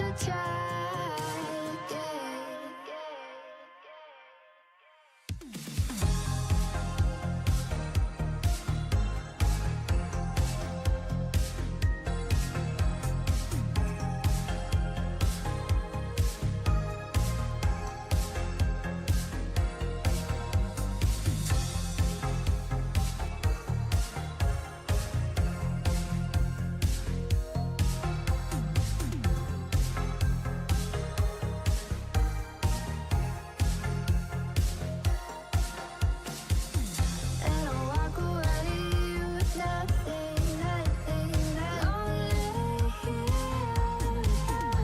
should try again. And I walk away with nothing, lonely here.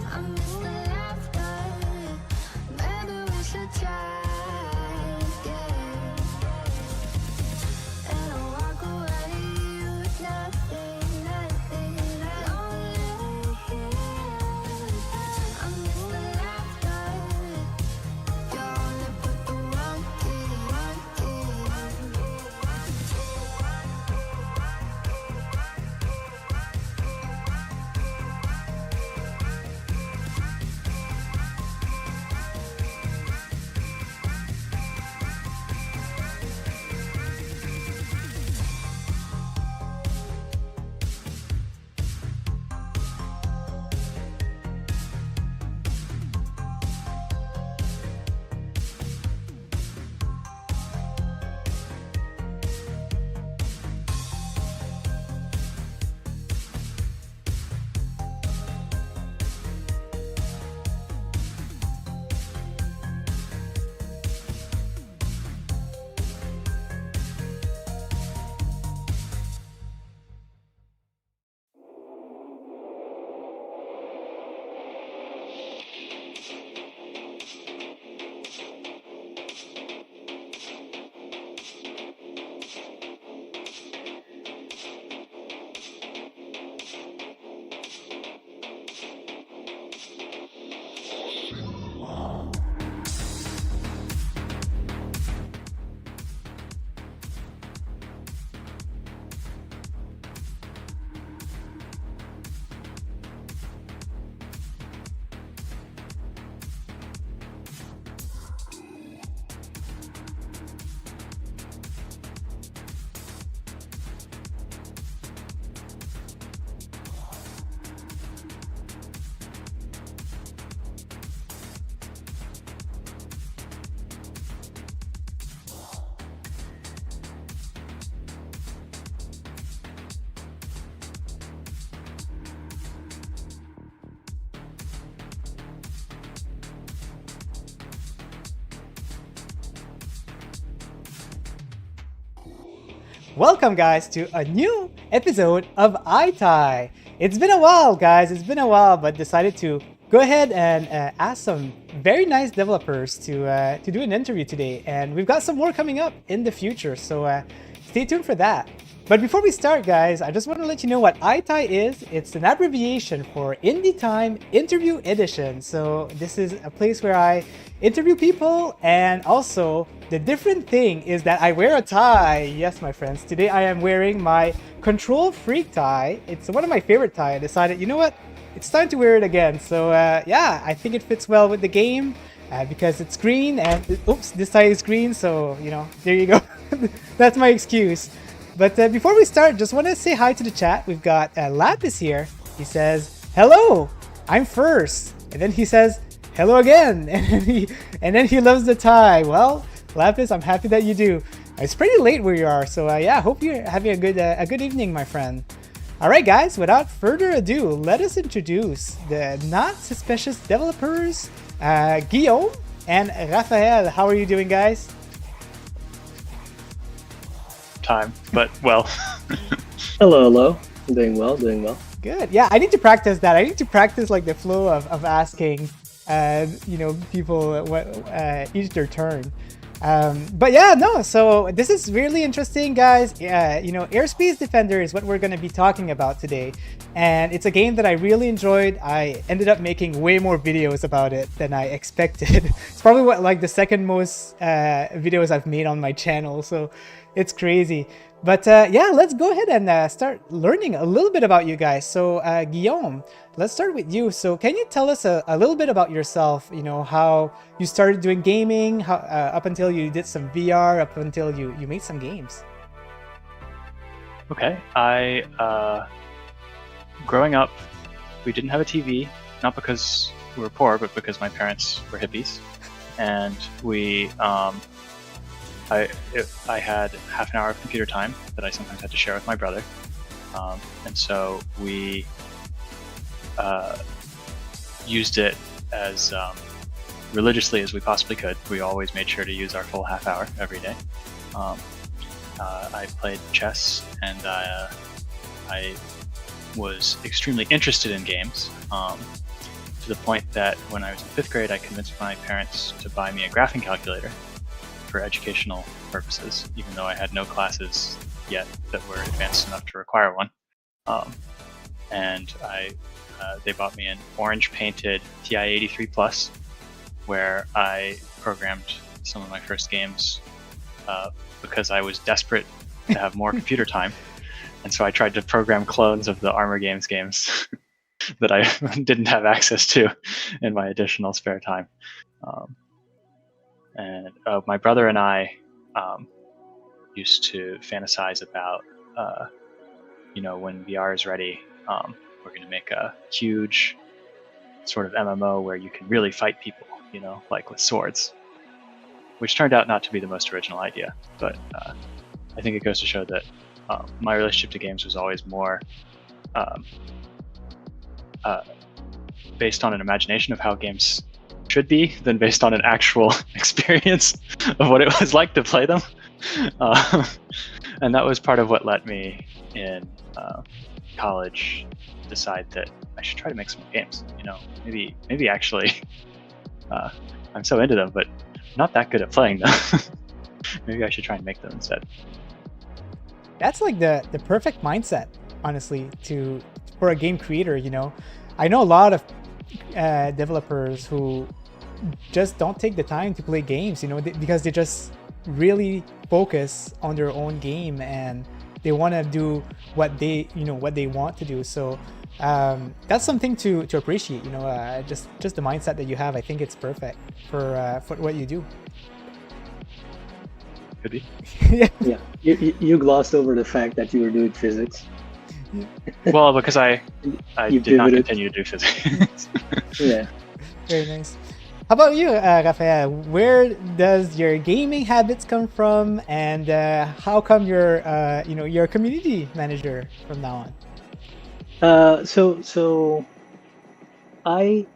I miss the laughter. Maybe we should try again. And I walk away with nothing, lonely here. I miss the laughter. You only put the one Welcome guys to a new episode of ITIE. It's been a while guys, but decided to go ahead and ask some very nice developers to do an interview today, and we've got some more coming up in the future, so stay tuned for that. But before we start guys, I just want to let you know what ITIE is. It's an abbreviation for Indie Time Interview Edition. So this is a place where I interview people, and also the different thing is that I wear a tie. Yes, my friends, today I am wearing my Control Freak tie. It's one of my favorite tie. I decided, you know what? It's time to wear it again. So yeah, I think it fits well with the game because it's green and oops, this tie is green. So, you know, there you go. That's my excuse. But before we start, just want to say hi to the chat. We've got Lapis here. He says, hello, I'm first. And then he says, hello again. And then he loves the tie. Well, Lapis, I'm happy that you do. It's pretty late where you are. So yeah, hope you're having a good evening, my friend. All right, guys, without further ado, let us introduce the not suspicious developers, Guillaume and Rafael. How are you doing, guys? Time, but well. Hello. Doing well. Good. Yeah, I need to practice that. I need to practice like the flow of asking, you know, people what each their turn. But yeah, no. So this is really interesting, guys. You know, Airspace Defender is what we're going to be talking about today, and it's a game that I really enjoyed. I ended up making way more videos about it than I expected. It's probably like the second most videos I've made on my channel. So it's crazy. But yeah, let's go ahead and start learning a little bit about you guys. So Guillaume, let's start with you. So can you tell us a little bit about yourself? You know, how you started doing gaming, how, up until you did some VR, up until you made some games. Okay. Growing up, we didn't have a TV, not because we were poor, but because my parents were hippies, and I had half an hour of computer time that I sometimes had to share with my brother, and so we used it as religiously as we possibly could. We always made sure to use our full half hour every day. I played chess, and I was extremely interested in games, to the point that when I was in 5th grade, I convinced my parents to buy me a graphing calculator for educational purposes, even though I had no classes yet that were advanced enough to require one. And they bought me an orange painted TI 83 Plus, where I programmed some of my first games because I was desperate to have more computer time. And so I tried to program clones of the Armor Games games that I didn't have access to in my additional spare time. And my brother and I used to fantasize about, when VR is ready, we're going to make a huge sort of MMO where you can really fight people, like with swords, which turned out not to be the most original idea. But I think it goes to show that my relationship to games was always more based on an imagination of how games should be than based on an actual experience of what it was like to play them. And that was part of what let me in college decide that I should try to make some games. Maybe actually I'm so into them, but not that good at playing them. Maybe I should try and make them instead. That's like the perfect mindset, honestly, for a game creator. I know a lot of developers who just don't take the time to play games, because they just really focus on their own game and they want to do what they want to do. So that's something to appreciate. Just the mindset that you have. I think it's perfect for what you do. Could be. Yeah, you glossed over the fact that you were doing physics. Well, because I did not continue to do physics. Yeah. Very nice. How about you, Rafael? Where does your gaming habits come from, and how come you're a community manager from now on? So I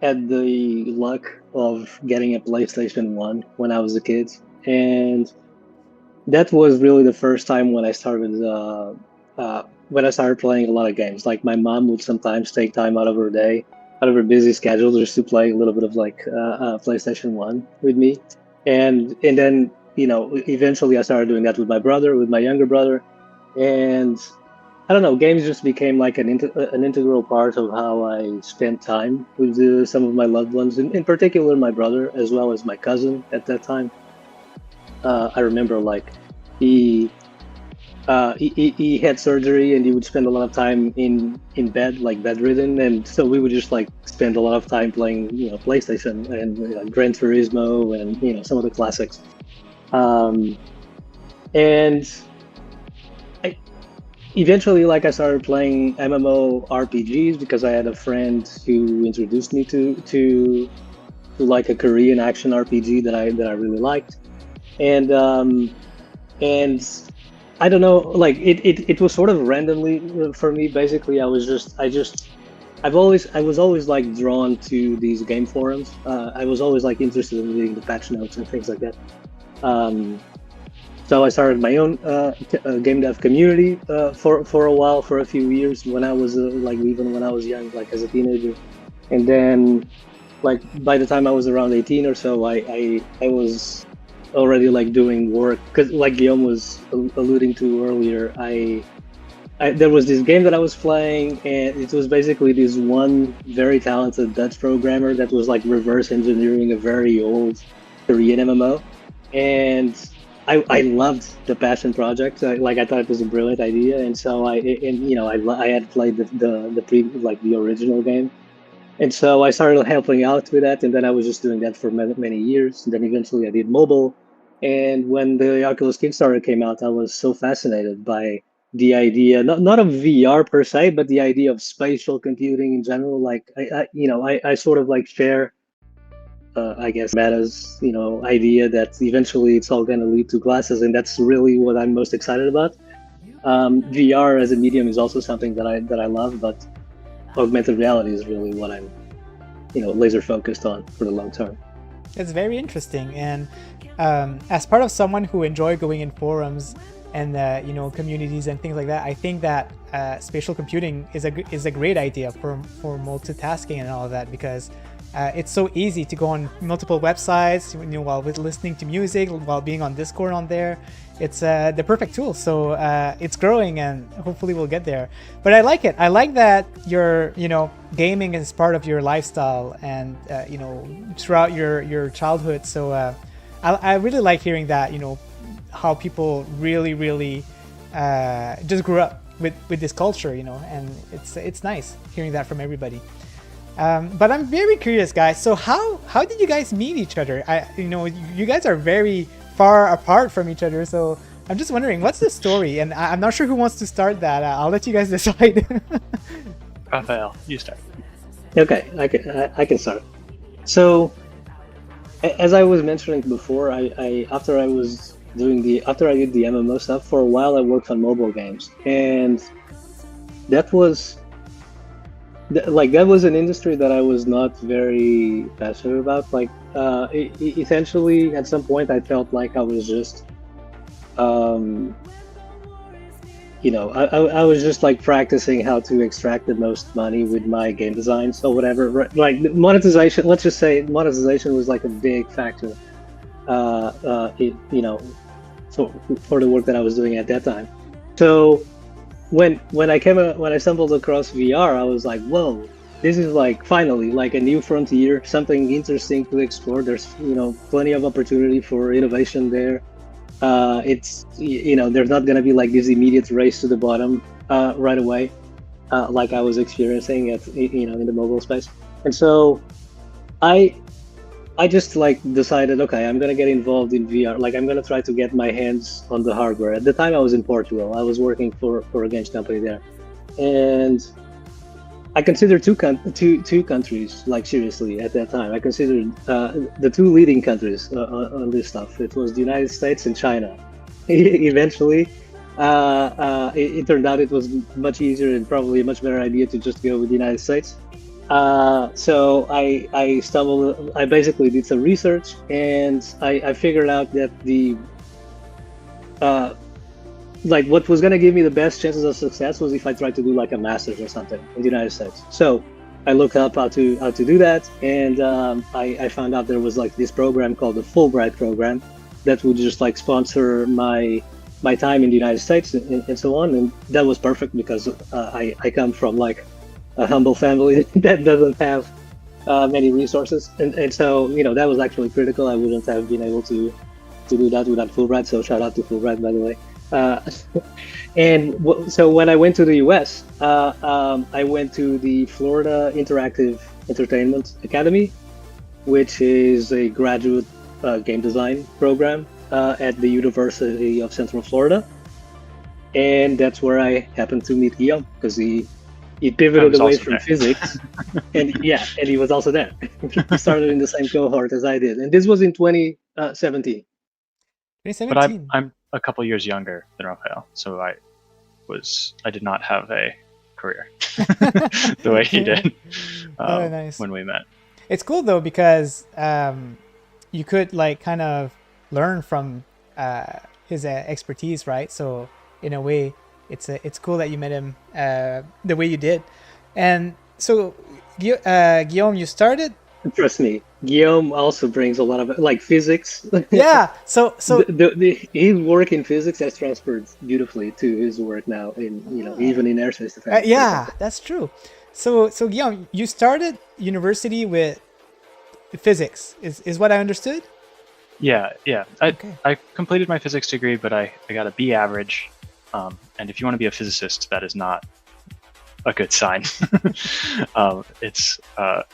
had the luck of getting a PlayStation 1 when I was a kid, and that was really the first time when I started playing a lot of games. Like, my mom would sometimes take time out of her day, out of her busy schedule, just to play a little bit of PlayStation 1 with me, and then eventually I started doing that with my brother, with my younger brother, and I don't know, games just became like an integral part of how I spent time with some of my loved ones, in particular my brother, as well as my cousin at that time. I remember he had surgery and he would spend a lot of time in bed, like bedridden, and so we would just spend a lot of time playing PlayStation and Gran Turismo and some of the classics. And eventually, I started playing MMO RPGs because I had a friend who introduced me to a Korean action RPG that I really liked, and I don't know, it was sort of randomly for me. Basically, I was always drawn to these game forums. I was always interested in reading the patch notes and things like that. So I started my own game dev community for a while, for a few years, when I was even when I was young, as a teenager. And then by the time I was around 18 or so, I was already doing work, because Guillaume was alluding to earlier, there was this game that I was playing, and it was basically this one very talented Dutch programmer that was reverse engineering a very old Korean MMO, and I loved the passion project. I thought it was a brilliant idea, and so I had played the original game, and so I started helping out with that, and then I was just doing that for many years. And then eventually I did mobile, and when the Oculus Kickstarter came out, I was so fascinated by the idea, not of VR per se, but the idea of spatial computing in general. Like I sort of like share I guess Meta's idea that eventually it's all going to lead to glasses, and that's really what I'm most excited about. VR as a medium is also something that I love, but augmented reality is really what I'm laser focused on for the long term. It's very interesting, and as part of someone who enjoy going in forums and communities and things like that, I think that spatial computing is a great idea for multitasking and all of that, because it's so easy to go on multiple websites while listening to music, while being on Discord on there. It's the perfect tool. So it's growing, and hopefully we'll get there. But I like it. I like that you're gaming is part of your lifestyle, and throughout your childhood. So I really like hearing that how people really just grew up with this culture, and it's nice hearing that from everybody. But I'm very curious, guys. So how did you guys meet each other? You guys are very far apart from each other. So I'm just wondering, what's the story? And I'm not sure who wants to start that. I'll let you guys decide. Rafael, you start. Okay, I can start. So, as I was mentioning before, after I did the MMO stuff for a while, I worked on mobile games, and that was an industry that I was not very passionate about. Essentially, at some point, I felt like I was just, I was just like practicing how to extract the most money with my game designs or whatever. Like monetization, let's just say monetization was like a big factor, for the work that I was doing at that time. So when I stumbled across VR, I was like, whoa, this is like finally like a new frontier, something interesting to explore. There's plenty of opportunity for innovation there. It's there's not gonna be like this immediate race to the bottom right away, like I was experiencing in the mobile space. And so I just like decided, okay, I'm gonna get involved in VR. Like I'm gonna try to get my hands on the hardware. At the time, I was in Portugal. I was working for a games company there, and I considered two countries, like seriously at that time. I considered the two leading countries on this stuff. It was the United States and China. Eventually, it turned out it was much easier and probably a much better idea to just go with the United States. So I basically did some research, and I figured out that what was gonna give me the best chances of success was if I tried to do like a master's or something in the United States. So I looked up how to do that, and I found out there was like this program called the Fulbright program that would just like sponsor my time in the United States and so on, and that was perfect because I come from like a humble family that doesn't have many resources, and so that was actually critical. I wouldn't have been able to do that without Fulbright. So shout out to Fulbright, by the way. So when I went to the US, I went to the Florida Interactive Entertainment Academy, which is a graduate game design program at the University of Central Florida, and that's where I happened to meet Guillaume, because he pivoted away from physics, and he was also there. He started in the same cohort as I did, and this was in 2017. 2017. But I'm a couple years younger than Rafael, so I did not have a career the way he did Nice. when we met. It's cool though, because you could like kind of learn from his expertise, right? So in a way, it's cool that you met him the way you did. And so Guillaume, you started. Trust me, Guillaume also brings a lot of like physics. Yeah. So his work in physics has transferred beautifully to his work now in even in Airspace Defender. yeah, that's true. So Guillaume, you started university with physics, is what I understood. Yeah. Okay. I completed my physics degree, but I got a B average. And if you want to be a physicist, that is not a good sign. It's a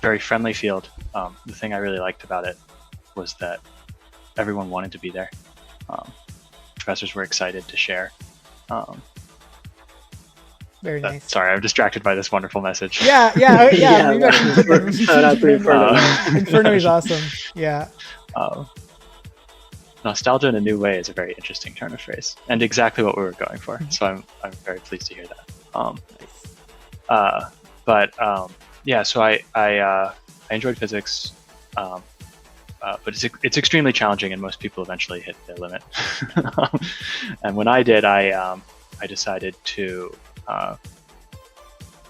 very friendly field. The thing I really liked about it was that everyone wanted to be there. Professors were excited to share. Very nice. Sorry, I'm distracted by this wonderful message. Yeah. Maybe I can Shout out to Inferno. Inferno is awesome. Yeah. Nostalgia in a new way is a very interesting turn of phrase, and exactly what we were going for. So I'm very pleased to hear that. So I enjoyed physics, but it's extremely challenging, and most people eventually hit their limit. And when I did, I decided to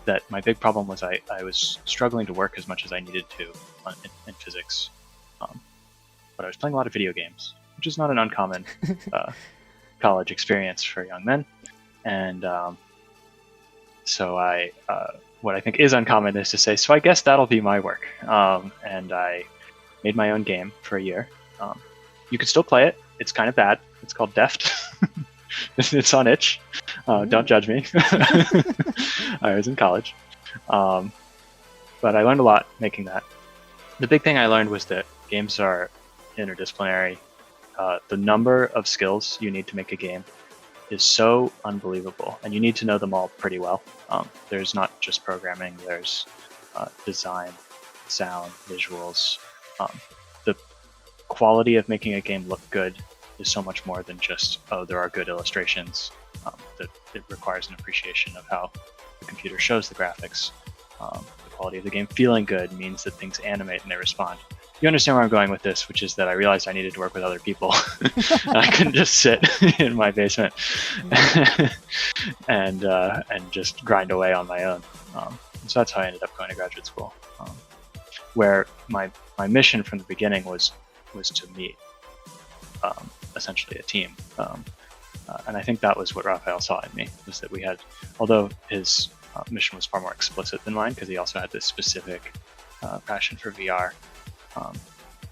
that my big problem was I was struggling to work as much as I needed to in physics, but I was playing a lot of video games, which is not an uncommon college experience for young men. And so what I think is uncommon is to say, so I guess that'll be my work. And I made my own game for a year. You can still play it. It's kind of bad. It's called Deft. It's on itch. Don't judge me. I was in college. But I learned a lot making that. The big thing I learned was that games are interdisciplinary. The number of skills you need to make a game is so unbelievable, and you need to know them all pretty well. There's not just programming, there's design, sound, visuals. The quality of making a game look good is so much more than just, oh, there are good illustrations. That it requires an appreciation of how the computer shows the graphics. The quality of the game feeling good means that things animate and they respond. You understand where I'm going with this, which is that I realized I needed to work with other people. I couldn't just sit in my basement and just grind away on my own. So that's how I ended up going to graduate school, where my mission from the beginning was to meet essentially a team. And I think that was what Rafael saw in me, was that we had, although his mission was far more explicit than mine, because he also had this specific passion for VR.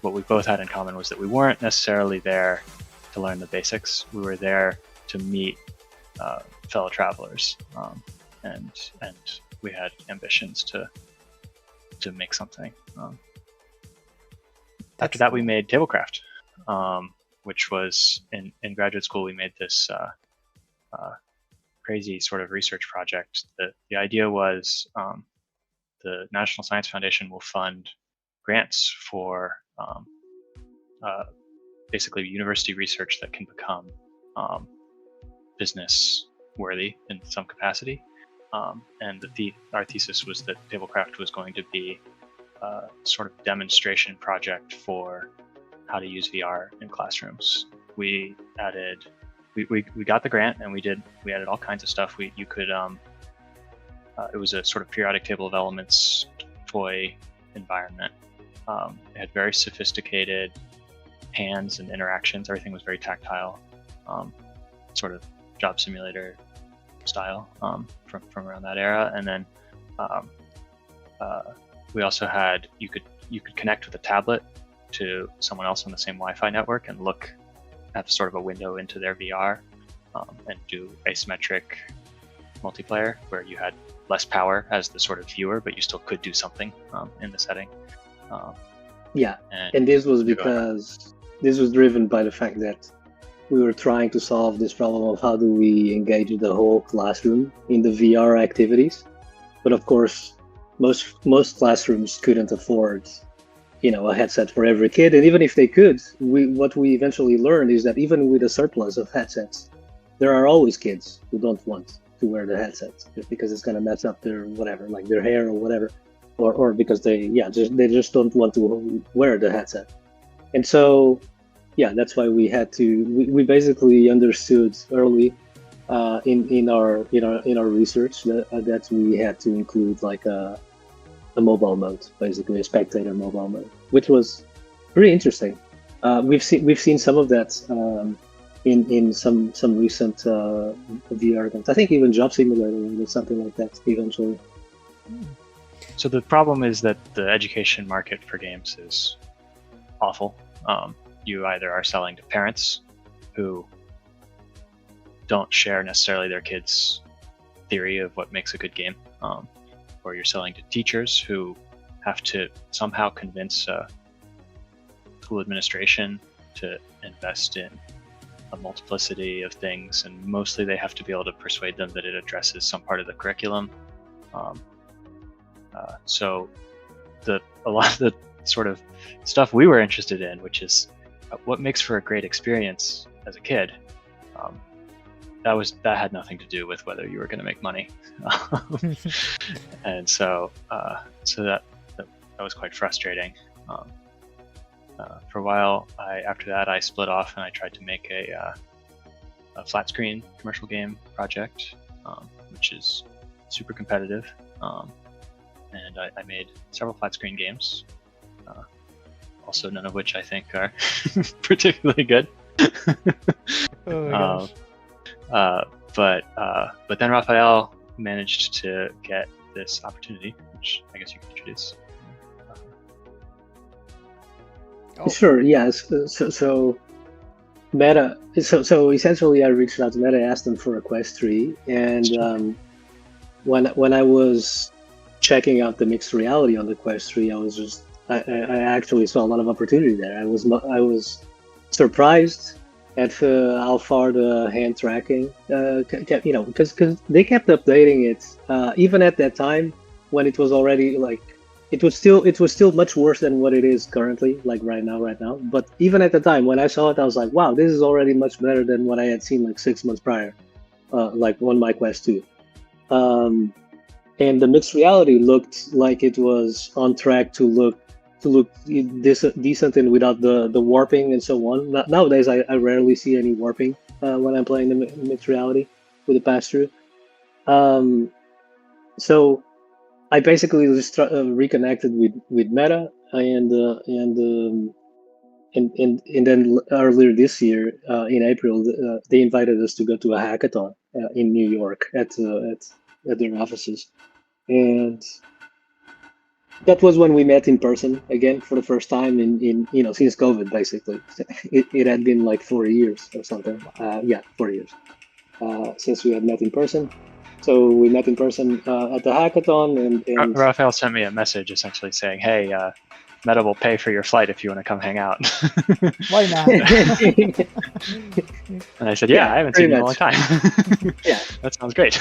What we both had in common was that we weren't necessarily there to learn the basics. We were there to meet fellow travelers, and we had ambitions to make something. After that, we made Tablecraft, which was in graduate school. We made this crazy sort of research project. The idea was the National Science Foundation will fund grants for basically university research that can become business worthy in some capacity. And our thesis was that Tablecraft was going to be a sort of demonstration project for how to use VR in classrooms. We got the grant, and we added all kinds of stuff. You could it was a sort of periodic table of elements toy environment. It had very sophisticated hands and interactions. Everything was very tactile, sort of job simulator style from around that era. And then we also had you could connect with a tablet to someone else on the same Wi-Fi network and have sort of a window into their VR, and do asymmetric multiplayer where you had less power as the sort of viewer, but you still could do something in the setting. And this was because this was driven by the fact that we were trying to solve this problem of how do we engage the whole classroom in the VR activities. But of course, most classrooms couldn't afford a headset for every kid. And even if they could, what we eventually learned is that even with a surplus of headsets, there are always kids who don't want to wear the headsets just because it's going to mess up their whatever, like their hair or whatever, or because they just don't want to wear the headset. And so that's why we had to we basically understood early in our research that we had to include like a mobile mode, basically a spectator mobile mode, which was pretty interesting. We've seen some of that in some recent VR games. I think even Job Simulator or something like that eventually. So the problem is that the education market for games is awful. you either are selling to parents who don't share necessarily their kids' theory of what makes a good game, or you're selling to teachers who have to somehow convince school administration to invest in a multiplicity of things, and mostly they have to be able to persuade them that it addresses some part of the curriculum. So a lot of the sort of stuff we were interested in, which is what makes for a great experience as a kid, that had nothing to do with whether you were going to make money. And so that was quite frustrating. For a while, after that, I split off and I tried to make a flat screen commercial game project, which is super competitive. And I made several flat screen games, also none of which I think are particularly good. Oh my gosh. But then Rafael managed to get this opportunity, which I guess you can introduce. Sure. Yes. So Meta. So essentially, I reached out to Meta, asked them for a Quest 3, and when I was checking out the mixed reality on the Quest 3, I actually saw a lot of opportunity there. I was surprised at how far the hand tracking kept, because they kept updating it even at that time when it was already like it was still much worse than what it is currently, like right now. But even at the time when I saw it, I was like, wow, this is already much better than what I had seen like 6 months prior, like on my Quest 2. And the mixed reality looked like it was on track to look decent and without the warping and so on. Nowadays, I rarely see any warping when I'm playing the mixed reality with the pass-through. So I basically just reconnected with Meta, and then earlier this year, in April, they invited us to go to a hackathon in New York at their offices, and that was when we met in person again for the first time in since COVID. Basically, it had been like 4 years or something. 4 years since we had met in person. So we met in person at the hackathon, and Rafael sent me a message essentially saying, "Hey, Meta will pay for your flight if you want to come hang out." Why not? And I said, "Yeah, I haven't seen you in a long time." Yeah, that sounds great.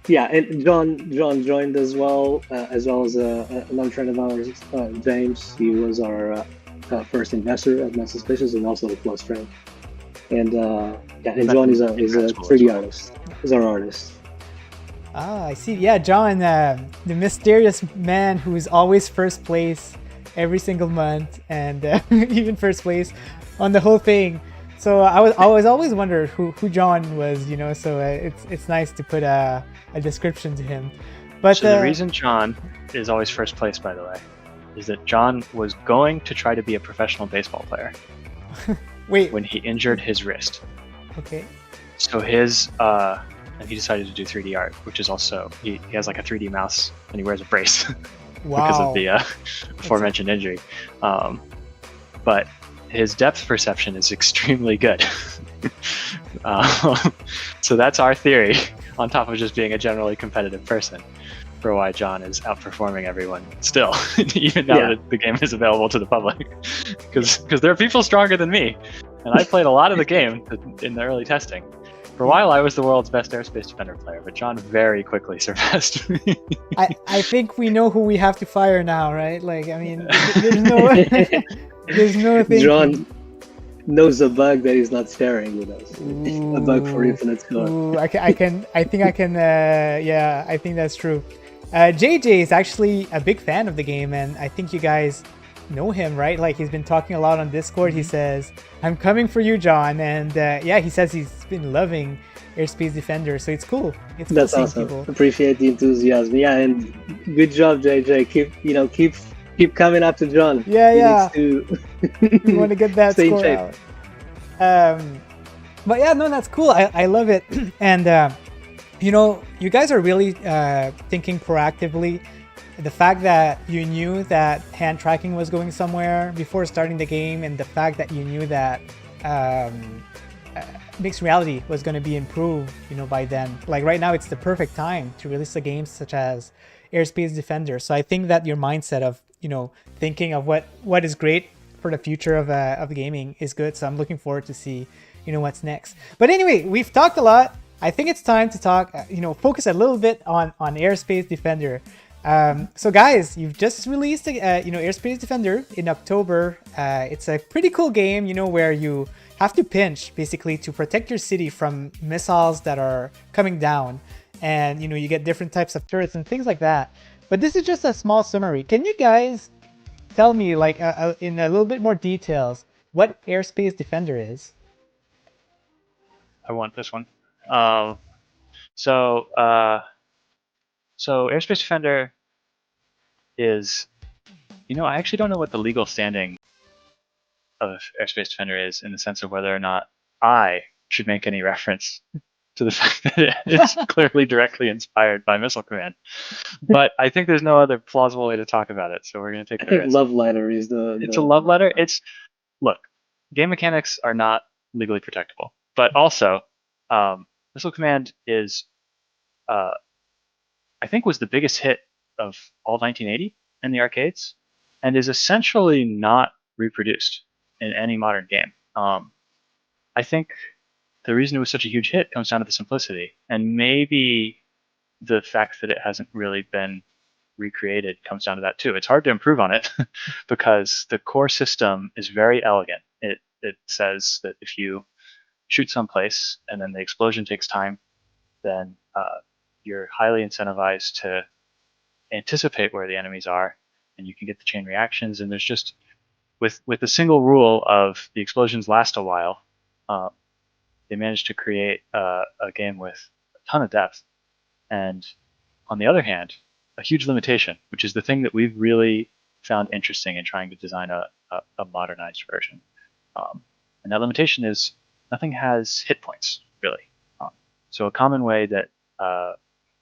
Yeah, and John joined as well as another friend of ours, James. He was our first investor at Not Suspicious and also a close friend. And and John is a 3D artist. He's our artist. Ah, I see. Yeah, John, the mysterious man who's always first place every single month, and even first place on the whole thing. So I was always wondered who John was, So it's nice to put a description to him. But so the reason John is always first place, by the way, is that John was going to try to be a professional baseball player. Wait. When he injured his wrist. Okay. So and he decided to do 3D art, which is also he has like a 3D mouse and he wears a brace because of the aforementioned injury. But his depth perception is extremely good. So that's our theory, on top of just being a generally competitive person, for why John is outperforming everyone still, even now that the game is available to the public. Because there are people stronger than me, and I played a lot of the game in the early testing. For a while, I was the world's best Airspace Defender player, but John very quickly surpassed me. I think we know who we have to fire now, right? Like, I mean, there's no thing. John knows a bug that he's not sharing with us. A bug for infinite score. I think that's true. JJ is actually a big fan of the game, and I think you guys know him, right? Like, he's been talking a lot on Discord. He says, "I'm coming for you, John," and he says he's been loving Airspace Defender, so it's cool. That's awesome. People. Appreciate the enthusiasm. Yeah, and good job, JJ. Keep coming up to John. Yeah. We want to get that score out. But yeah, no, that's cool. I love it, and you guys are really thinking proactively the fact that you knew that hand tracking was going somewhere before starting the game, and the fact that you knew that mixed reality was going to be improved, by then. Like right now, it's the perfect time to release a game such as Airspace Defender. So I think that your mindset of, thinking of what is great for the future of gaming is good. So I'm looking forward to see, what's next. But anyway, we've talked a lot. I think it's time to talk, focus a little bit on Airspace Defender. So guys, you've just released, Airspace Defender in October. It's a pretty cool game, where you have to pinch basically to protect your city from missiles that are coming down, and you get different types of turrets and things like that. But this is just a small summary. Can you guys tell me, like, in a little bit more details, what Airspace Defender is? I want this one. So Airspace Defender is, I actually don't know what the legal standing of Airspace Defender is, in the sense of whether or not I should make any reference to the fact that it's clearly directly inspired by Missile Command. But I think there's no other plausible way to talk about it, so we're going to take the risk. Love letter is the. It's a love letter. Look, game mechanics are not legally protectable, but also Missile Command is, I think, was the biggest hit of all 1980 in the arcades, and is essentially not reproduced in any modern game. I think the reason it was such a huge hit comes down to the simplicity, and maybe the fact that it hasn't really been recreated comes down to that too. It's hard to improve on it because the core system is very elegant. It says that if you shoot someplace and then the explosion takes time, then you're highly incentivized to anticipate where the enemies are, and you can get the chain reactions. And there's just, with the single rule of the explosions last a while, they managed to create a game with a ton of depth. And on the other hand, a huge limitation, which is the thing that we've really found interesting in trying to design a modernized version. And that limitation is nothing has hit points, really. So a common way that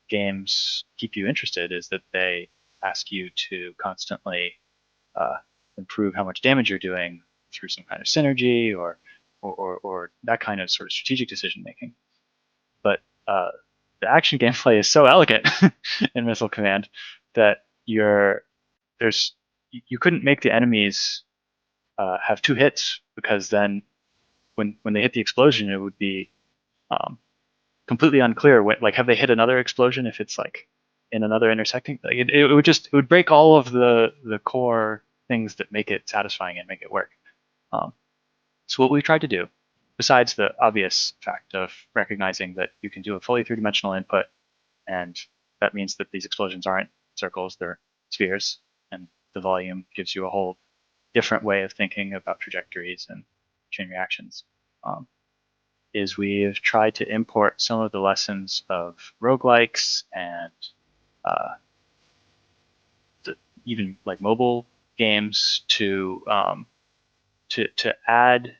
games keep you interested is that they ask you to constantly improve how much damage you're doing through some kind of synergy or that kind of sort of strategic decision making. But the action gameplay is so elegant in Missile Command that you couldn't make the enemies have two hits, because then when they hit the explosion, it would be completely unclear have they hit another explosion if it's like in another intersecting. Like it would break all of the core things that make it satisfying and make it work. So what we tried to do, besides the obvious fact of recognizing that you can do a fully three-dimensional input, and that means that these explosions aren't circles, they're spheres, and the volume gives you a whole different way of thinking about trajectories and chain reactions, is we've tried to import some of the lessons of roguelikes and even like mobile games to add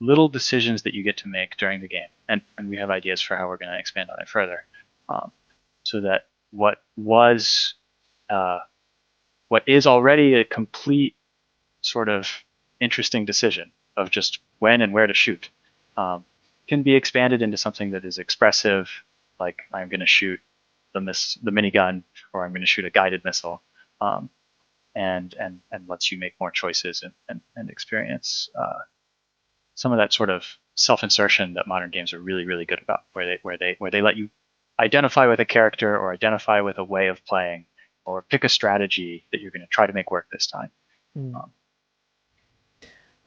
little decisions that you get to make during the game, and we have ideas for how we're going to expand on it further, so that what is already a complete sort of interesting decision of just when and where to shoot can be expanded into something that is expressive, like I'm going to shoot the minigun, or I'm going to shoot a guided missile, and lets you make more choices and experience some of that sort of self-insertion that modern games are really, really good about, where they let you identify with a character or identify with a way of playing or pick a strategy that you're going to try to make work this time.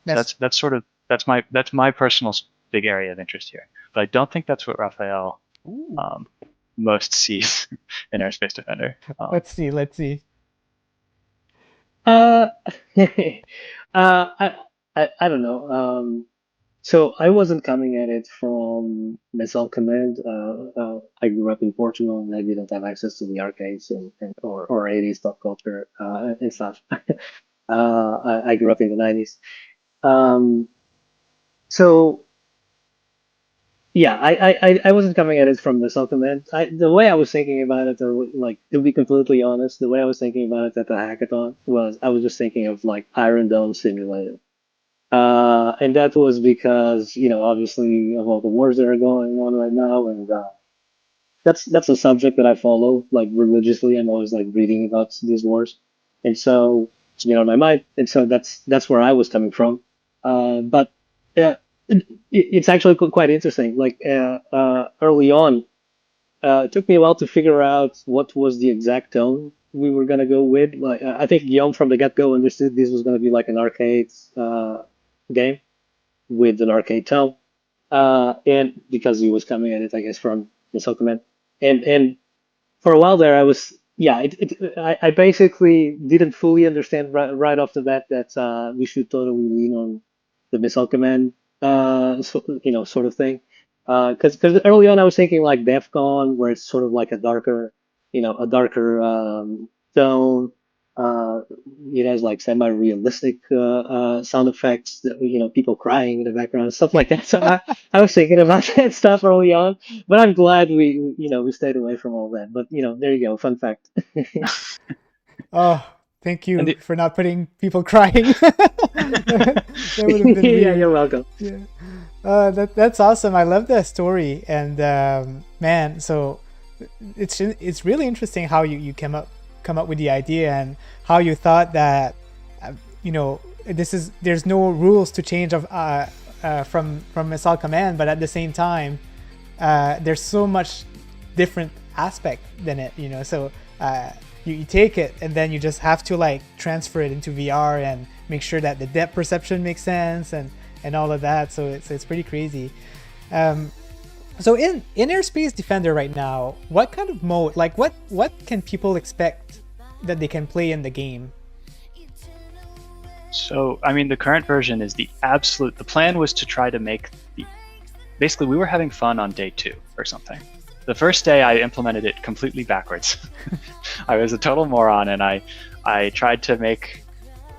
So that's my personal big area of interest here. But I don't think that's what Rafael most sees in Airspace Defender. Let's see. I don't know. So I wasn't coming at it from Missile Command. I grew up in Portugal and I didn't have access to the arcades or 80s pop culture and stuff. I grew up in the 90s. So Yeah, I wasn't coming at it from the sentiment. The way I was thinking about it, or like to be completely honest, the way I was thinking about it at the hackathon was I was just thinking of like Iron Dome simulator. And that was because, obviously of all the wars that are going on right now, and that's a subject that I follow like religiously. I'm always like reading about these wars, and so it's been on my mind, and so that's where I was coming from. But it's actually quite interesting. Like early on, it took me a while to figure out what was the exact tone we were gonna go with. Like I think Guillaume from the get-go understood this was gonna be like an arcade game with an arcade tone, and because he was coming at it, I guess, from the Command. And for a while there, I was yeah, I basically didn't fully understand right off the bat that we should totally lean on the missile command, sort of thing. Because early on I was thinking like DEF CON, where it's sort of like a darker tone. Uh, it has like semi-realistic sound effects, that, people crying in the background, stuff like that. So I was thinking about that stuff early on, but I'm glad we stayed away from all that. But there you go, fun fact. Oh, thank And you the, for not putting people crying. That would have been Yeah, weird. you're welcome. Yeah. That's awesome. I love that story. And man, so it's really interesting how you come up with the idea and how you thought that there's no rules to change of from missile command, but at the same time there's so much different aspect than it, so you take it and then you just have to like transfer it into VR and make sure that the depth perception makes sense and all of that. So it's pretty crazy. So in Airspace Defender right now, what kind of mode, like what can people expect that they can play in the game? So, I mean, the current version is the plan was to try to make basically we were having fun on day 2 or something. The first day I implemented it completely backwards. I was a total moron, and I tried to make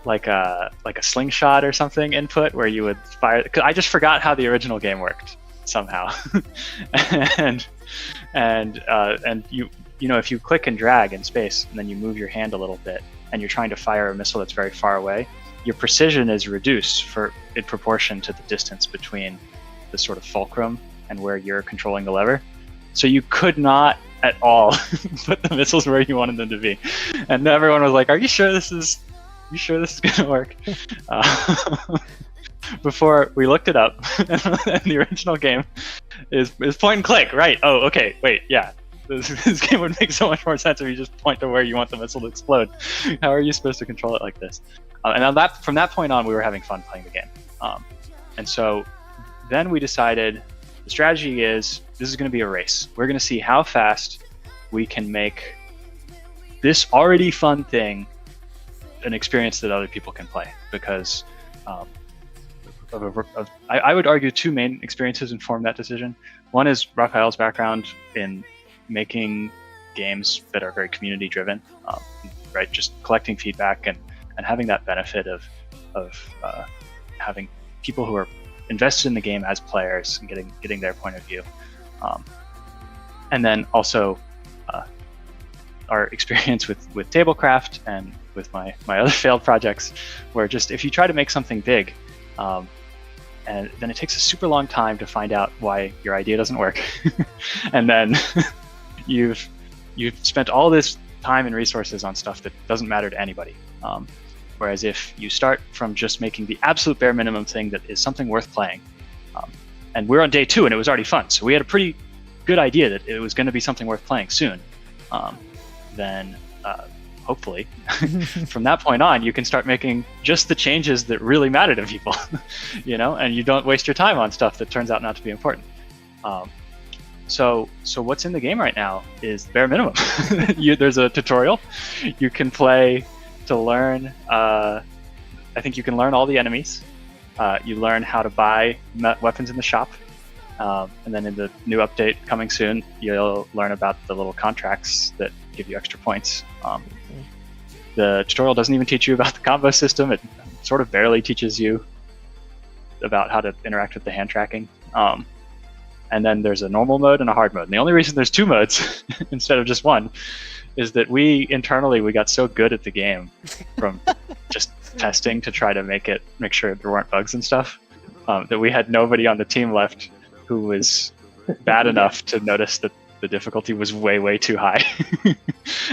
like a slingshot or something input where you would fire, 'cause I just forgot how the original game worked somehow. and if you click and drag in space and then you move your hand a little bit and you're trying to fire a missile that's very far away, your precision is reduced in proportion to the distance between the sort of fulcrum and where you're controlling the lever. So you could not at all put the missiles where you wanted them to be. And everyone was like, are you sure this is gonna work? Before we looked it up, and the original game is point and click, right? Oh, okay, wait, yeah. This game would make so much more sense if you just point to where you want the missile to explode. How are you supposed to control it like this? And from that point on, we were having fun playing the game. And so then we decided the strategy is this is going to be a race. We're going to see how fast we can make this already fun thing an experience that other people can play. Because I would argue 2 main experiences inform that decision. One is Rafael's background in making games that are very community driven, right? Just collecting feedback and having that benefit of having people who are invested in the game as players and getting their point of view. And then also our experience with Tablecraft and with my other failed projects, where just if you try to make something big, and then it takes a super long time to find out why your idea doesn't work. And then you've spent all this time and resources on stuff that doesn't matter to anybody. Whereas if you start from just making the absolute bare minimum thing that is something worth playing, and we're on day 2 and it was already fun, so we had a pretty good idea that it was going to be something worth playing soon, then hopefully from that point on you can start making just the changes that really matter to people, and you don't waste your time on stuff that turns out not to be important. So what's in the game right now is bare minimum. There's a tutorial you can play to learn. I think you can learn all the enemies. You learn how to buy weapons in the shop. And then in the new update coming soon, you'll learn about the little contracts that give you extra points. The tutorial doesn't even teach you about the combo system. It sort of barely teaches you about how to interact with the hand tracking. And then there's a normal mode and a hard mode. And the only reason there's two modes instead of just one is that we got so good at the game from just testing to try to make sure there weren't bugs and stuff, that we had nobody on the team left who was bad enough to notice that the difficulty was way, way too high.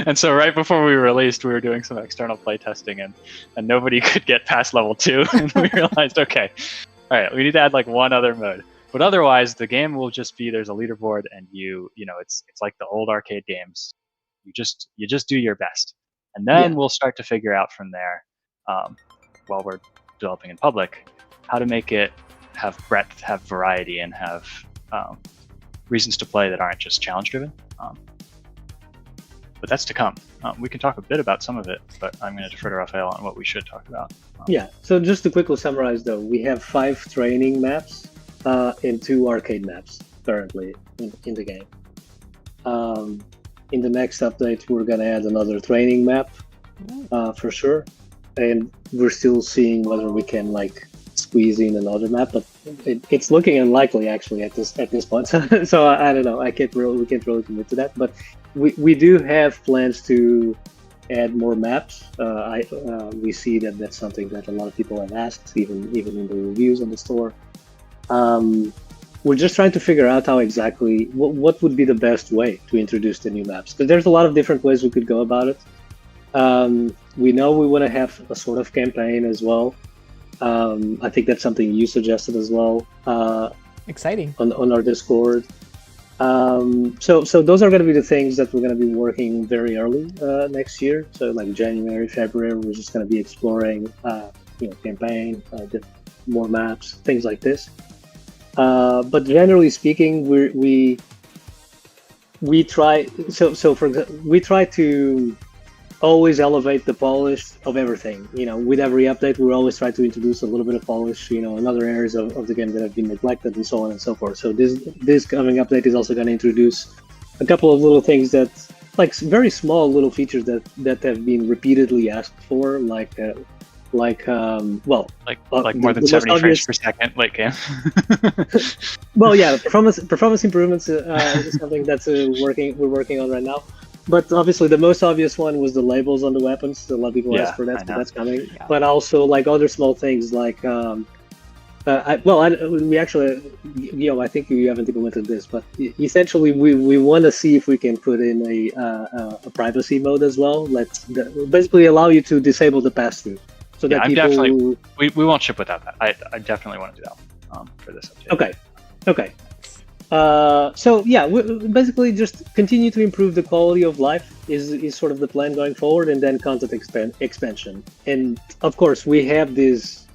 And so right before we released, we were doing some external play testing, and nobody could get past level 2. And we realized, okay, all right, we need to add like one other mode. But otherwise, the game will just be, there's a leaderboard, and it's like the old arcade games. You just do your best, and then we'll start to figure out from there, while we're developing in public, how to make it have breadth, have variety, and have reasons to play that aren't just challenge driven. But that's to come. We can talk a bit about some of it, but I'm going to defer to Rafael on what we should talk about. Yeah. So just to quickly summarize, though, we have 5 training maps and 2 arcade maps currently in the game. In the next update, we're going to add another training map for sure, and we're still seeing whether we can like squeeze in another map, but it's looking unlikely actually at this point. So I don't know. We can't really commit to that, but we do have plans to add more maps. We see that that's something that a lot of people have asked, even in the reviews on the store. We're just trying to figure out how exactly what would be the best way to introduce the new maps, because there's a lot of different ways we could go about it. We know we want to have a sort of campaign as well. I think that's something you suggested as well. Exciting. On our Discord. So those are going to be the things that we're going to be working very early next year. So like January, February, we're just going to be exploring, campaign, more maps, things like this. But generally speaking, we try to always elevate the polish of everything. With every update, we always try to introduce a little bit of polish, in other areas of the game that have been neglected, and so on and so forth. So this coming update is also going to introduce a couple of little things that, like very small little features that have been repeatedly asked for, like more than 70 frames per second late game. Well, yeah, performance improvements is something that's we're working on right now. But obviously, the most obvious one was the labels on the weapons. A lot of people asked for that, so that's coming. Yeah. But also, like other small things, like we actually, I think you haven't implemented this, but essentially, we want to see if we can put in a privacy mode as well. Let's basically allow you to disable the pass-through. So that we won't ship without that. I definitely want to do that for this update. Okay. So yeah, we basically just continue to improve the quality of life is sort of the plan going forward, and then content expansion. And of course, we have these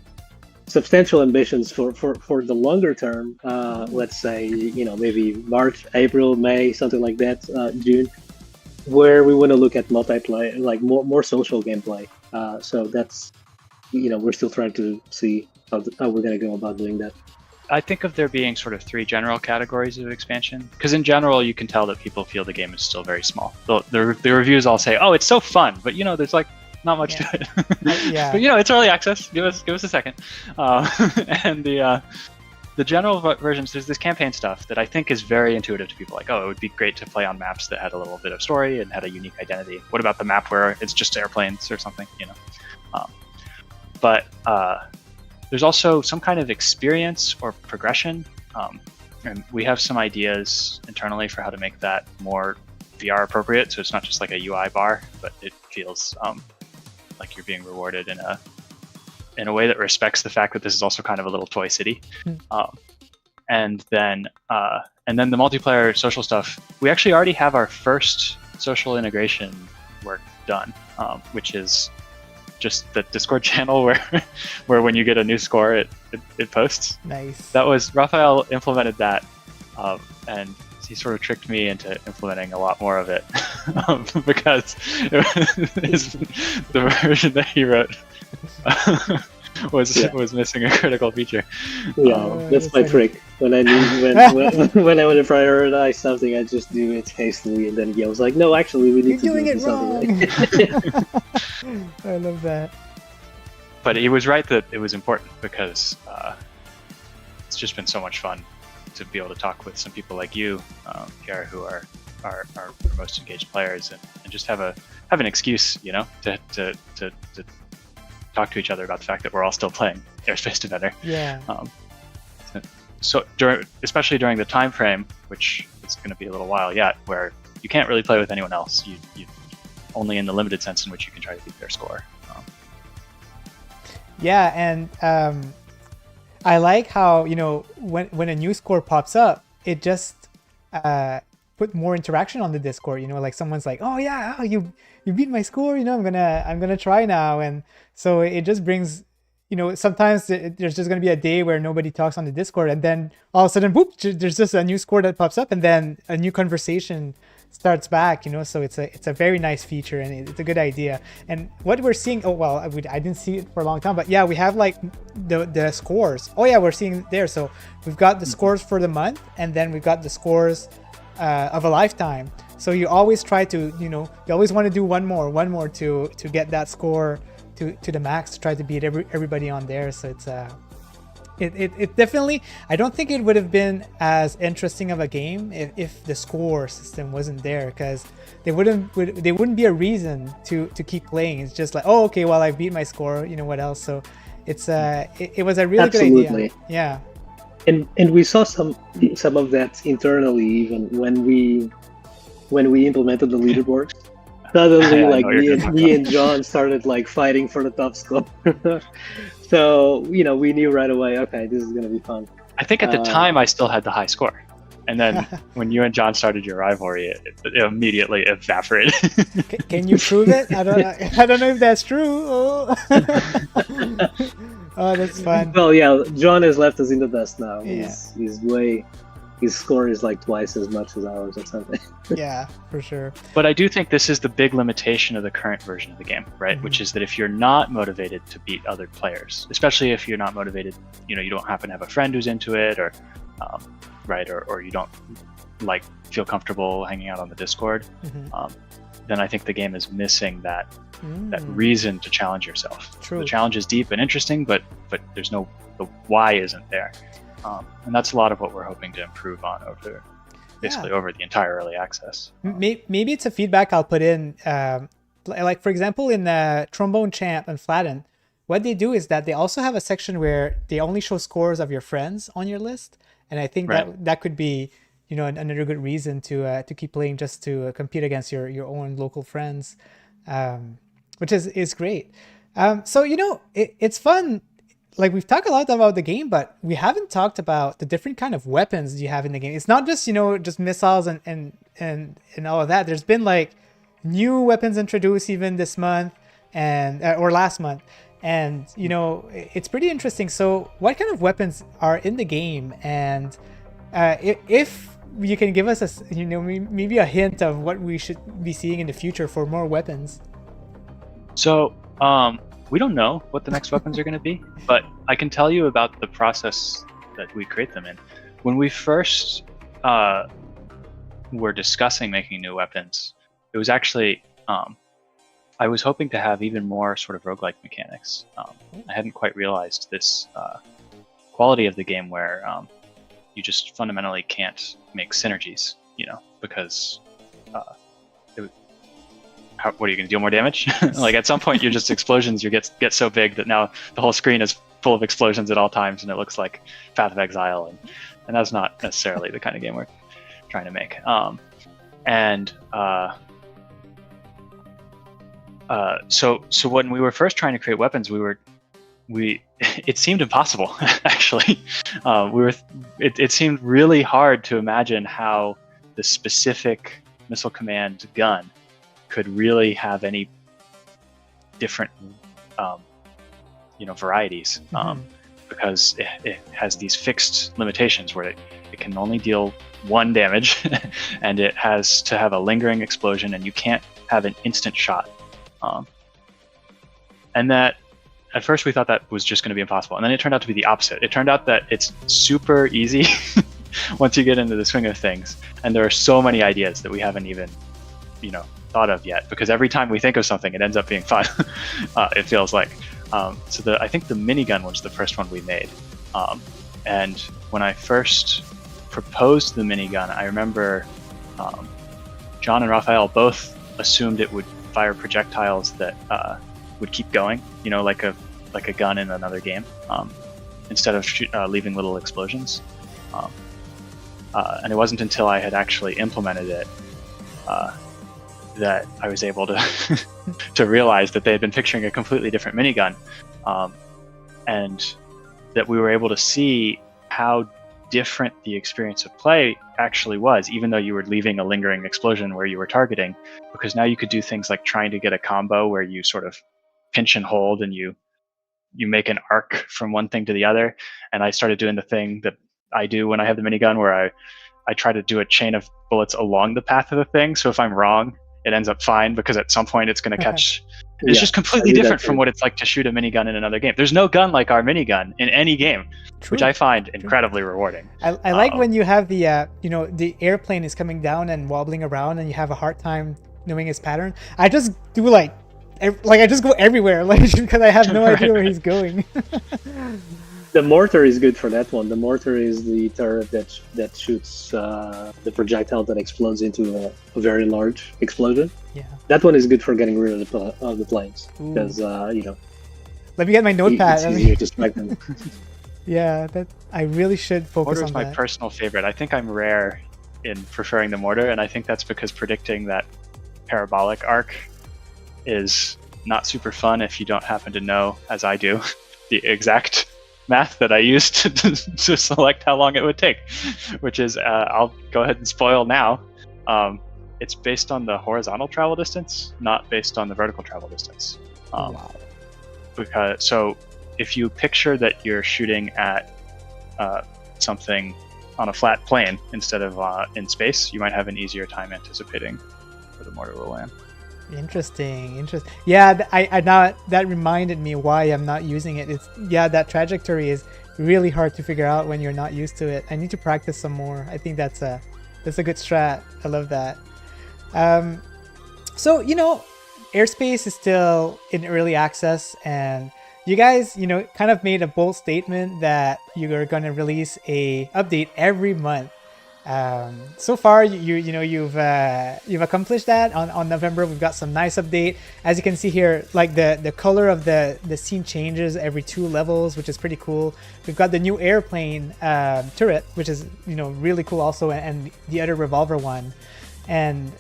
substantial ambitions for the longer term. Let's say maybe March, April, May, something like that, June, where we want to look at multiplayer, like more social gameplay. So that's we're still trying to see how we're going to go about doing that. I think of there being sort of 3 general categories of expansion, because in general you can tell that people feel the game is still very small. The reviews all say, "Oh, it's so fun," but there's like not much to it. Yeah. But it's early access. Give us a second. And the general versions, there's this campaign stuff that I think is very intuitive to people. Like, oh, it would be great to play on maps that had a little bit of story and had a unique identity. What about the map where it's just airplanes or something? But there's also some kind of experience or progression, and we have some ideas internally for how to make that more VR appropriate. So it's not just like a UI bar, but it feels like you're being rewarded in a way that respects the fact that this is also kind of a little toy city. And then the multiplayer social stuff. We actually already have our first social integration work done, which is just the Discord channel where when you get a new score, it posts. Nice. That was Rafael implemented that, and he sort of tricked me into implementing a lot more of it because the version that he wrote was missing a critical feature. Yeah, that's my trick. When I when I want to prioritize something, I just do it hastily, and then Guillaume was like, "No, actually, we need to do it something." I love that. But he was right that it was important because it's just been so much fun to be able to talk with some people like you, Pierre, who are our most engaged players, and just have an excuse, to talk to each other about the fact that we're all still playing Airspace Defender. Yeah. So especially during the time frame, which is going to be a little while yet, where you can't really play with anyone else. You only in the limited sense in which you can try to beat their score. Yeah, and I like how, when a new score pops up, it just put more interaction on the Discord. Like someone's like, oh yeah, you beat my score, I'm gonna try now. And so it just brings, sometimes there's just gonna be a day where nobody talks on the Discord, and then all of a sudden, boop, there's just a new score that pops up, and then a new conversation starts back, so it's a very nice feature, and it's a good idea. And what we're seeing, I didn't see it for a long time, but yeah, we have like the scores. Oh yeah, we're seeing there. So we've got the scores for the month, and then we've got the scores of a lifetime. So you always try to, you always want to do one more to get that score to the max, to try to beat everybody on there. So it's it definitely, I don't think it would have been as interesting of a game if the score system wasn't there, because there wouldn't be a reason to keep playing. It's just like, oh, okay, well, I beat my score, what else? So it's it was a really Absolutely. good idea. Yeah. And we saw some of that internally, even when we implemented the leaderboards. Suddenly, like me and John started like fighting for the top score. So we knew right away, okay, this is gonna be fun. I think at the time I still had the high score, and then when you and John started your rivalry, it immediately evaporated. Can you prove it? I don't know if that's true. Oh, oh, that's fun. Well, yeah, John has left us in the dust now. Yeah. His score is like twice as much as ours or something. Yeah, for sure. But I do think this is the big limitation of the current version of the game, right? Mm-hmm. Which is that if you're not motivated to beat other players, especially if you're not motivated, you don't happen to have a friend who's into it, or right, or you don't feel comfortable hanging out on the Discord, then I think the game is missing that reason to challenge yourself. True. The challenge is deep and interesting, but there's the why isn't there. And that's a lot of what we're hoping to improve on over the entire early access. Maybe it's a feedback I'll put in. Like, for example, in Trombone Champ and Flatten, what they do is that they also have a section where they only show scores of your friends on your list. And I think that could be, another good reason to keep playing, just to compete against your own local friends, which is great. So, it's fun. Like, we've talked a lot about the game, but we haven't talked about the different kind of weapons you have in the game. It's not just, just missiles and all of that. There's been like new weapons introduced even this month or last month. And, it's pretty interesting. So what kind of weapons are in the game? And if you can give us maybe a hint of what we should be seeing in the future for more weapons. So, we don't know what the next weapons are going to be, but I can tell you about the process that we create them in. When we first were discussing making new weapons, it was actually, I was hoping to have even more sort of roguelike mechanics. I hadn't quite realized this quality of the game where you just fundamentally can't make synergies, because what are you going to deal more damage? Like, at some point, you're just explosions. You get so big that now the whole screen is full of explosions at all times, and it looks like Path of Exile, and that's not necessarily the kind of game we're trying to make. So when we were first trying to create weapons, it seemed impossible. Actually, it seemed really hard to imagine how the specific missile command gun could really have any different varieties, because it has these fixed limitations where it can only deal 1 damage and it has to have a lingering explosion, and you can't have an instant shot, and that at first we thought that was just going to be impossible, and then it turned out to be the opposite. It turned out that it's super easy once you get into the swing of things, and there are so many ideas that we haven't even thought of yet, because every time we think of something, it ends up being fun. It feels like. So I think the minigun was the first one we made, and when I first proposed the minigun, I remember John and Rafael both assumed it would fire projectiles that would keep going, like a gun in another game, instead of leaving little explosions. And it wasn't until I had actually implemented it that I was able to to realize that they had been picturing a completely different minigun, and that we were able to see how different the experience of play actually was, even though you were leaving a lingering explosion where you were targeting, because now you could do things like trying to get a combo where you sort of pinch and hold and you make an arc from one thing to the other. And I started doing the thing that I do when I have the minigun, where I try to do a chain of bullets along the path of the thing. So if I'm wrong, it ends up fine, because at some point it's going to catch. It's just completely different from what it's like to shoot a minigun in another game. There's no gun like our minigun in any game, which I find incredibly rewarding. I like when you have the the airplane is coming down and wobbling around, and you have a hard time knowing its pattern. I just do I just go everywhere, because I have no idea where he's going. The mortar is good for that one. The mortar is the turret that shoots the projectile that explodes into a very large explosion. Yeah. That one is good for getting rid of the planes, because Let me get my notepad. It's easier to strike them. Yeah, I really should focus Mortar on is my that. personal favorite. I think I'm rare in preferring the mortar, and I think that's because predicting that parabolic arc is not super fun if you don't happen to know, as I do, the exact math that I used to select how long it would take, which is, I'll go ahead and spoil now. It's based on the horizontal travel distance, not based on the vertical travel distance. Wow. So if you picture that you're shooting at something on a flat plane instead of in space, you might have an easier time anticipating where the mortar will land. Interesting. Yeah, I now that reminded me why I'm not using it. That trajectory is really hard to figure out when you're not used to it. I need to practice some more. I think that's a good strat. I love that. So Airspace is still in early access, and you guys kind of made a bold statement that you are going to release a update every month. So far you've accomplished that. On November we've got some nice update. As you can see here, like the color of the scene changes every 2 levels, which is pretty cool. We've got the new airplane turret, which is really cool also, and the other revolver one. And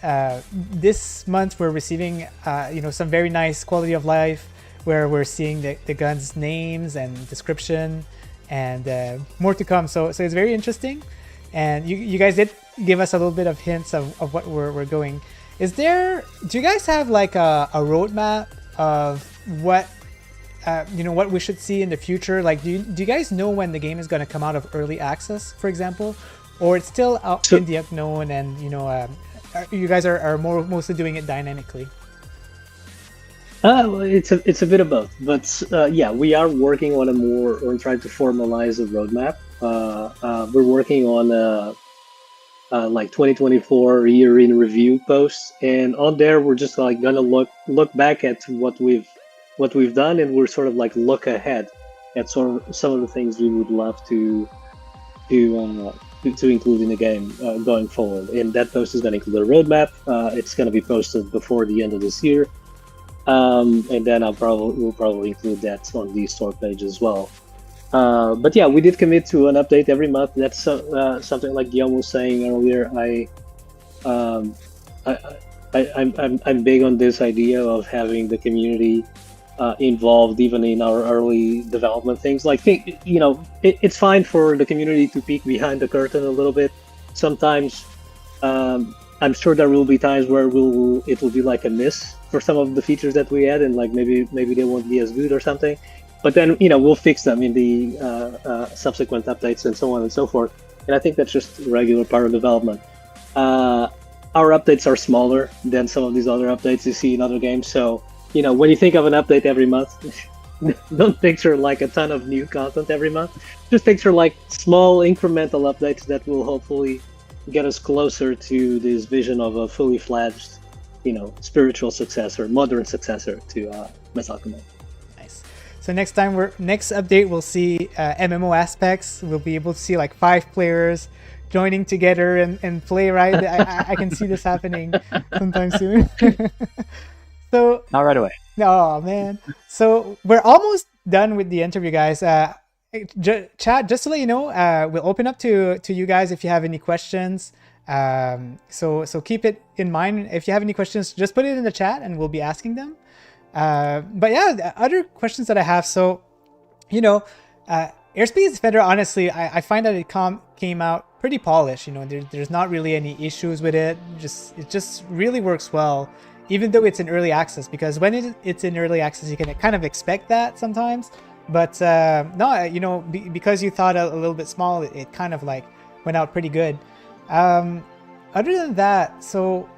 this month we're receiving some very nice quality of life, where we're seeing the guns' names and description, and more to come. So it's very interesting. And you guys did give us a little bit of hints of what we're going. Do you guys have like a roadmap of what what we should see in the future? Like, do you guys know when the game is going to come out of early access, for example, or it's still out in the unknown, and you guys are mostly doing it dynamically? It's a bit of both, but we are working on or trying to formalize a roadmap. We're working on like 2024 year in review posts, and on there we're just like gonna look back at what we've done, and we're sort of like look ahead at some of the things we would love to include in the game going forward. And that post is gonna include a roadmap. It's gonna be posted before the end of this year. And then we'll probably include that on the store page as well. But yeah, we did commit to an update every month. That's something like Guillaume was saying earlier. I'm big on this idea of having the community involved even in our early development things. Like, it's fine for the community to peek behind the curtain a little bit. Sometimes I'm sure there will be times where it will be like a miss for some of the features that we add, and like maybe they won't be as good or something. But then we'll fix them in the subsequent updates and so on and so forth. And I think that's just a regular part of development. Our updates are smaller than some of these other updates you see in other games. So when you think of an update every month, don't picture like a ton of new content every month. Just picture like small incremental updates that will hopefully get us closer to this vision of a fully fledged, spiritual successor, modern successor to Metal Command. Nice. So next update we'll see MMO aspects. We'll be able to see like 5 players, joining together and play, right? I can see this happening sometime soon. So, Not right away. oh man. So we're almost done with the interview, guys. Chat, just to let you know, we'll open up to you guys if you have any questions. So keep it in mind. If you have any questions, just put it in the chat and we'll be asking them. But yeah, the other questions that I have. So, Airspace Defender, honestly, I find that it came out pretty polished. There's not really any issues with it. It just really works well, even though it's in early access. Because when it's in early access, you can kind of expect that sometimes. But no, because you thought a little bit small, it kind of like went out pretty good. Other than that, so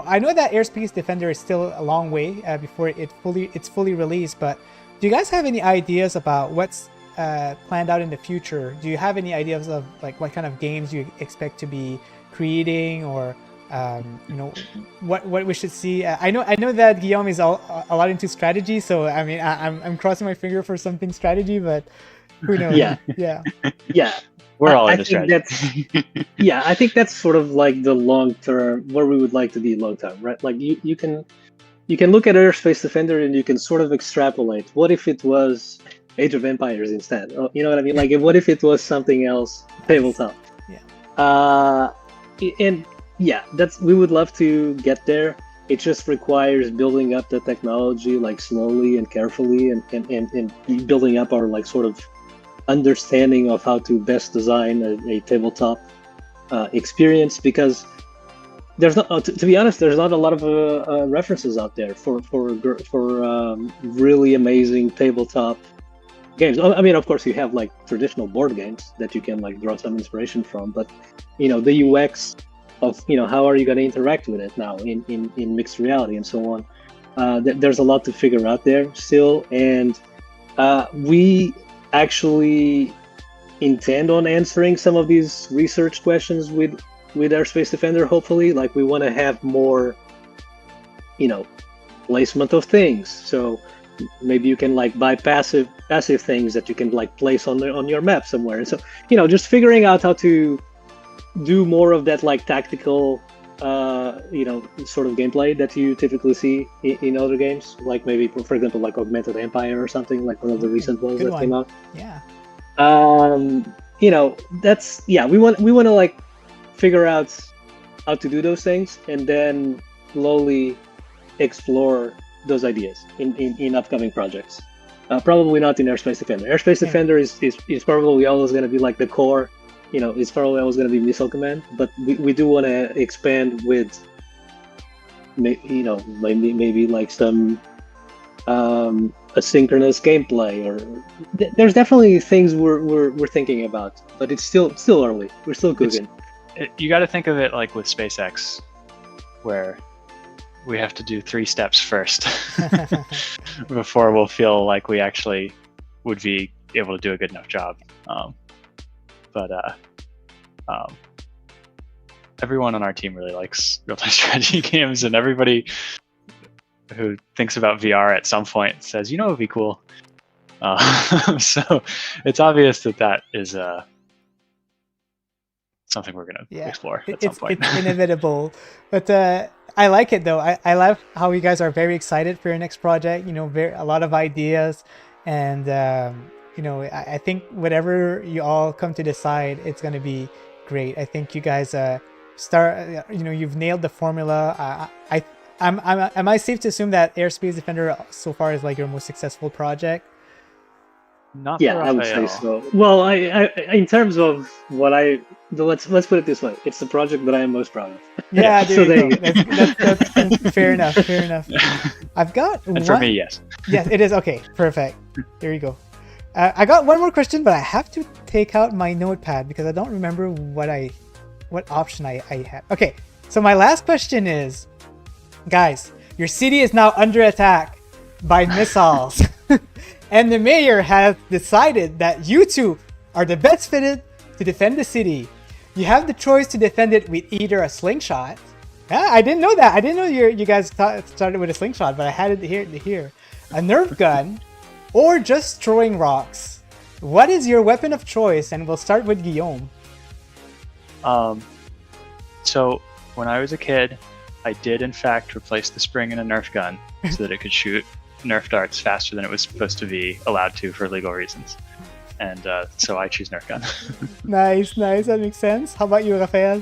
I know that Airspace Defender is still a long way before it's fully released. But do you guys have any ideas about what's planned out in the future? Do you have any ideas of like what kind of games you expect to be creating, or what we should see? I know that Guillaume is a lot into strategy, so I mean I'm crossing my finger for something strategy, but who knows? Yeah. We're all into strategy. I think that's sort of like the long term, where we would like to be long term, right? Like you can look at Airspace Defender and you can sort of extrapolate. What if it was Age of Empires instead? You know what I mean? Like, what if it was something else, tabletop? We would love to get there. It just requires building up the technology like slowly and carefully, and building up our like sort of understanding of how to best design a tabletop experience, because there's not, to be honest, there's not a lot of references out there for really amazing tabletop games. I mean, of course, you have like traditional board games that you can like draw some inspiration from, but the UX of how are you going to interact with it now in mixed reality and so on. There's a lot to figure out there still, and we actually intend on answering some of these research questions with Airspace Defender. Hopefully, like we want to have more placement of things, so maybe you can like buy passive things that you can like place on your map somewhere. And so just figuring out how to do more of that like tactical sort of gameplay that you typically see in other games, like maybe for example like Augmented Empire or something, like one of the recent ones that came out. We want to like figure out how to do those things and then slowly explore those ideas in upcoming projects. Probably not in Airspace Defender. Airspace Defender is probably always going to be like the core. It's probably always going to be Missile Command, but we do want to expand with, maybe like some asynchronous gameplay, or there's definitely things we're thinking about, but it's still early. We're still cooking. You got to think of it like with SpaceX, where we have to do 3 steps first before we'll feel like we actually would be able to do a good enough job. But everyone on our team really likes real-time strategy games, and everybody who thinks about VR at some point says, it would be cool. So it's obvious that is something we're going to explore at some point. It's inevitable. But I like it, though. I love how you guys are very excited for your next project. A lot of ideas, and I think whatever you all come to decide, it's going to be great. I think you guys you've nailed the formula. Am I safe to assume that Airspace Defender so far is like your most successful project? Not yeah, I would say so. Well, I in terms of let's put it this way: it's the project that I am most proud of. Yeah, there you go. That's fair enough. I've got and for me, yes. Yes, it is. Okay, perfect. There you go. I got one more question, but I have to take out my notepad because I don't remember what option I had. Okay, so my last question is, guys, your city is now under attack by missiles. And the mayor has decided that you two are the best fitted to defend the city. You have the choice to defend it with either a slingshot. I didn't know that. I didn't know you guys started with a slingshot, but I had it here. A Nerf gun, or just throwing rocks. What is your weapon of choice? And we'll start with Guillaume. So when I was a kid, I did in fact replace the spring in a Nerf gun so that it could shoot Nerf darts faster than it was supposed to be allowed to for legal reasons. And so I choose Nerf gun. Nice, nice. That makes sense. How about you, Rafael?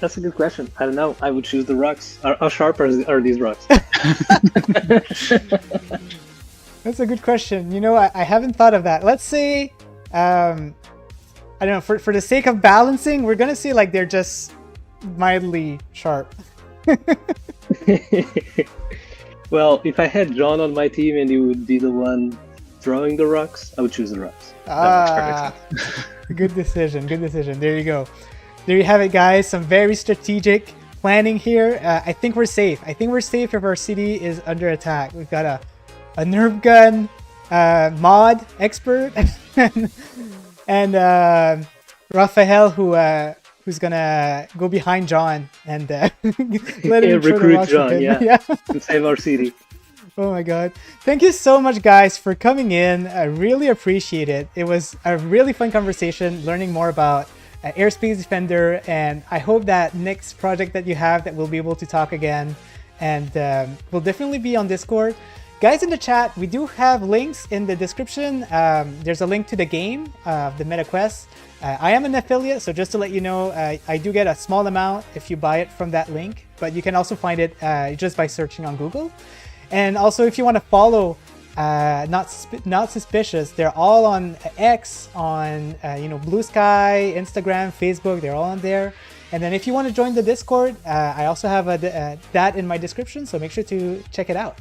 That's a good question. I don't know. I would choose the rocks. How sharp are these rocks? That's a good question. You know, I haven't thought of that. Let's say, I don't know, for the sake of balancing, we're gonna say like they're just mildly sharp. Well, if I had John on my team and he would be the one throwing the rocks, I would choose the rocks. Ah, good decision. Good decision. There you go. There you have it, guys. Some very strategic planning here. I think we're safe. I think we're safe if our city is under attack. We've got a Nerf gun mod expert and Rafael who's gonna go behind John and let him recruit John. Yeah, to save our city. Oh my god. Thank you so much, guys, for coming in. I really appreciate it. It was a really fun conversation learning more about Airspace Defender, and I hope that next project that you have that we'll be able to talk again, and we'll definitely be on Discord. Guys in the chat, we do have links in the description. There's a link to the game, the Meta Quest. I am an affiliate, so just to let you know, I do get a small amount if you buy it from that link, but you can also find it just by searching on Google. And also, if you want to follow Not Suspicious, they're all on X, on Blue Sky, Instagram, Facebook. They're all on there. And then if you want to join the Discord, I also have that in my description, so make sure to check it out.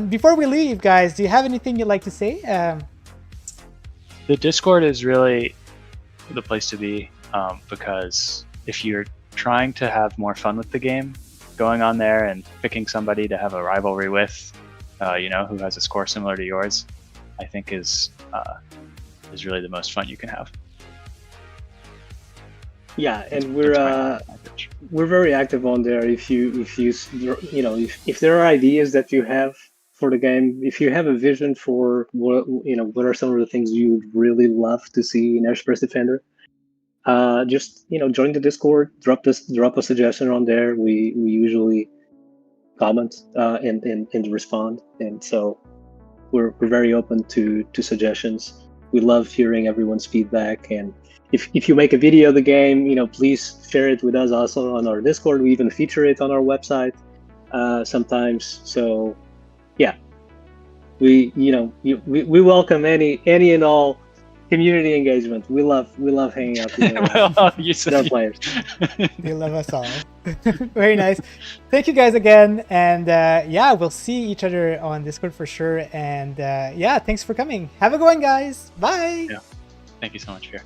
Before we leave, guys, do you have anything you'd like to say? The Discord is really the place to be, because if you're trying to have more fun with the game, going on there and picking somebody to have a rivalry with, who has a score similar to yours, I think is really the most fun you can have. Yeah, and we're very active on there. If there are ideas that you have for the game, if you have a vision for what are some of the things you would really love to see in Airspace Defender, just join the Discord, drop a suggestion on there. We usually comment and respond, and so we're very open to suggestions. We love hearing everyone's feedback, and if you make a video of the game, please share it with us also on our Discord. We even feature it on our website sometimes. So yeah, we welcome any and all community engagement. We love hanging out with our players. They love us all. Very nice. Thank you guys again, and we'll see each other on Discord for sure. And thanks for coming. Have a good one, guys. Bye. Yeah, thank you so much, Pierre.